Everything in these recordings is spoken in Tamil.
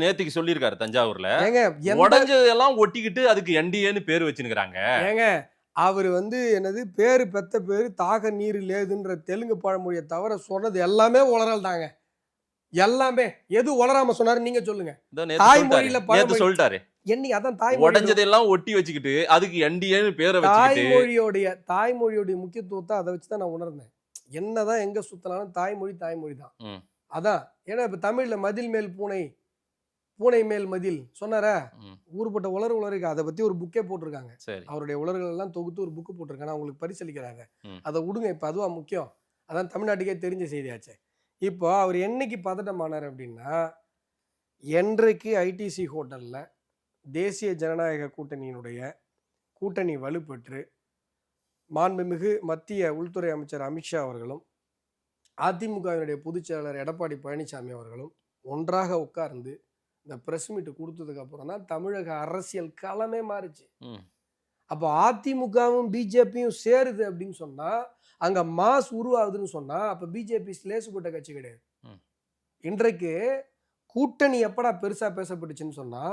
நேத்திக்கு சொல்லியிருக்காரு தஞ்சாவூர்ல. ஏங்க உடைஞ்சதெல்லாம் ஒட்டிக்கிட்டு அதுக்கு என்டிஏன்னு பேர் வச்சுக்கிறாங்க. ஏங்க அவரு என்னது பேரு பெத்த பேரு தாக நீர் லேதுன்ற தெலுங்கு பழமொழியை தவிர சொன்னது எல்லாமே உளறல் தாங்க. எல்லாமே எது உளராம சொன்னாரு நீங்க சொல்லுங்க. தாய்மொழியில நேத்து சொல்லிட்டாரு. என்னைக்கு அதான் தாய்மொழி உடைஞ்சதெல்லாம் ஒட்டி வச்சுக்கிட்டு அதுக்கு என்டிஏன்னு பேரை வச்சுக்கிட்டு தாய்மொழியோடைய முக்கியத்துவத்தை அதை வச்சு தான் நான் உணர்ந்தேன். என்னதான் எங்க சுத்தினாலும் தாய்மொழி தான். அதான் ஏன்னா இப்ப தமிழ்ல மதில் மேல் பூனை பூனை மேல் மதில் சொன்னாரா, ஊருப்பட்ட உலருக்கு அதை பத்தி ஒரு புக்கே போட்டிருக்காங்க. அவருடைய உலர்கள் எல்லாம் தொகுத்து ஒரு புக்கு போட்டிருக்காங்க, அவங்களுக்கு பரிசளிக்கிறாங்க. அதை விடுங்க, இப்ப அதுவா முக்கியம். அதான் தமிழ்நாட்டுக்கே தெரிஞ்ச செய்தியாச்சு. இப்போ அவர் என்னைக்கு பதட்டமானார் அப்படின்னா, என்றைக்கு ஐடிசி ஹோட்டல்ல தேசிய ஜனநாயக கூட்டணியினுடைய கூட்டணி வலுப்பெற்று மாண்புமிகு மத்திய உள்துறை அமைச்சர் அமித்ஷா அவர்களும் அதிமுகவினுடைய பொதுச் செயலாளர் எடப்பாடி பழனிசாமி அவர்களும் ஒன்றாக உட்கார்ந்து இந்த பிரஸ் மீட் கொடுத்ததுக்கு அப்புறம் தான் தமிழக அரசியல் களமே மாறுச்சு. அப்போ அதிமுகவும் பிஜேபியும் சேருது அப்படின்னு சொன்னா, அங்க மாஸ் உருவாகுதுன்னு சொன்னா, அப்ப பிஜேபி லேசுப்பட்ட கட்சி கிடையாது. இன்றைக்கு கூட்டணி எப்படா பெருசா பேசப்பட்டுச்சுன்னு சொன்னா,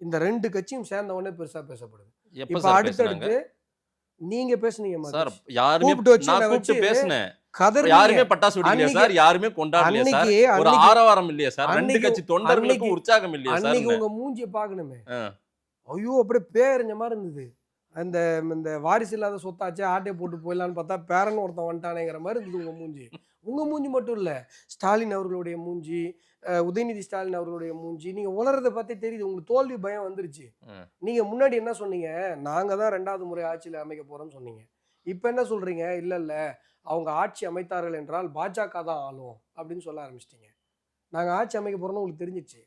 இந்த ரெண்டு கட்சியும் சேர்ந்த உடனே பெருசா பேசப்படுது. இப்ப அடுத்தடுத்து நீங்க பேசுனீங்க சார், யாருமே நான் கூப்பிட்டு பேசுனேன். யாருமே பட்டாசு வெடிக்கலையா சார்? யாருமே கொண்டாடலையா சார்? ஒரு ஆரவாரம் இல்லையா சார்? ரெண்டு கட்சி தொண்டர்களுக்கு உற்சாகம் இல்லையா சார்? அன்னைக்கு உங்க மூஞ்சியை பார்க்கணுமே. ஐயோ அப்படியே பேரஞ்ச மாதிரி இருந்தது. அந்த இந்த வாரிசு இல்லாத சொத்தாச்சே ஆட்டையை போட்டு போயிடலான்னு பார்த்தா பேரன் ஒருத்தன் வந்துட்டானேங்கிற மாதிரி இருந்தது உங்க மூஞ்சி. உங்க மூஞ்சி மட்டும் இல்ல, ஸ்டாலின் அவர்களுடைய மூஞ்சி, உதயநிதி ஸ்டாலின் அவர்களுடைய மூஞ்சி, நீங்க உளறதை பார்த்தே தெரியுது. உங்களுக்கு தோல்வி பயம் வந்துருச்சு. நீங்க முன்னாடி என்ன சொன்னீங்க? நாங்க தான் 2வது முறை ஆட்சியில் அமைக்க போறோம்னு சொன்னீங்க. இப்ப என்ன சொல்றீங்க? இல்ல அவங்க ஆட்சி அமைத்தார்கள் என்றால் பாஜக தான் ஆளும் அப்படின்னு சொல்ல ஆரம்பிச்சிட்டீங்க. நாங்க ஆட்சி அமைக்க போறோம்னு உங்களுக்கு தெரிஞ்சிச்சு.